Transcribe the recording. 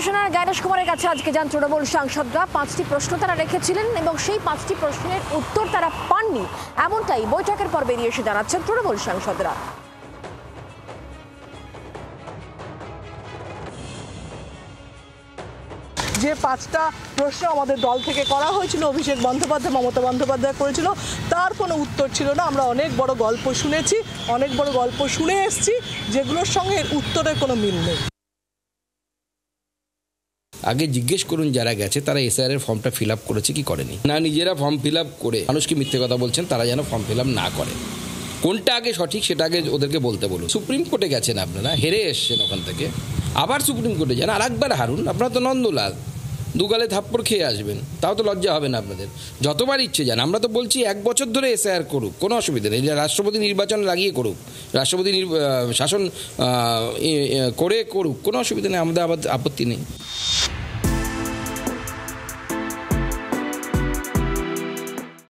Commissioner Gyanesh কুমারের কাছে আজকে যান তৃণমূল সাংসদরা। 5টি প্রশ্ন তারা রেখেছিলেন এবং সেই 5টি প্রশ্নের উত্তর তারা পাননি, এমনটাই বৈঠকের পর বেরিয়ে এসে জানাচ্ছেন তৃণমূল সাংসদরা। যে 5টা প্রশ্ন আমাদের দল থেকে করা হয়েছিল, অভিষেক বন্দ্যোপাধ্যায়, মমতা বন্দ্যোপাধ্যায় করেছিল, তার কোনো উত্তর ছিল না। আমরা অনেক বড় গল্প শুনেছি, অনেক বড় গল্প শুনে এসেছি, যেগুলোর সঙ্গে উত্তরের কোনো মিল নেই। আগে জিজ্ঞেস করুন যারা গেছে তারা এসআইআর এর ফর্মটা ফিল আপ করেছে কি করেনি, না নিজেরা ফর্ম ফিল আপ করে মানুষকে মিথ্যে কথা বলছেন, তারা যেন ফর্ম ফিল আপ না করে। কোনটা আগে সঠিক সেটা আগে ওদেরকে বলতে বলুন। সুপ্রিম কোর্টে গেছেন আপনারা, হেরে এসছেন ওখান থেকে, আবার সুপ্রিম কোর্টে যান, আর একবার হারুন, আপনারা তো নন্দলাল, দুগালে থাপ্পড় খেয়ে আসবেন, তাও তো লজ্জা হবে না আপনাদের। যতবার ইচ্ছে যান, আমরা তো বলছি 1 বছর ধরে এসআইআর করুক, কোনো অসুবিধা নেই, রাষ্ট্রপতি নির্বাচন লাগিয়ে করুক, রাষ্ট্রপতি শাসন করে করুক, কোনো অসুবিধা নেই, আমাদের আপত্তি নেই।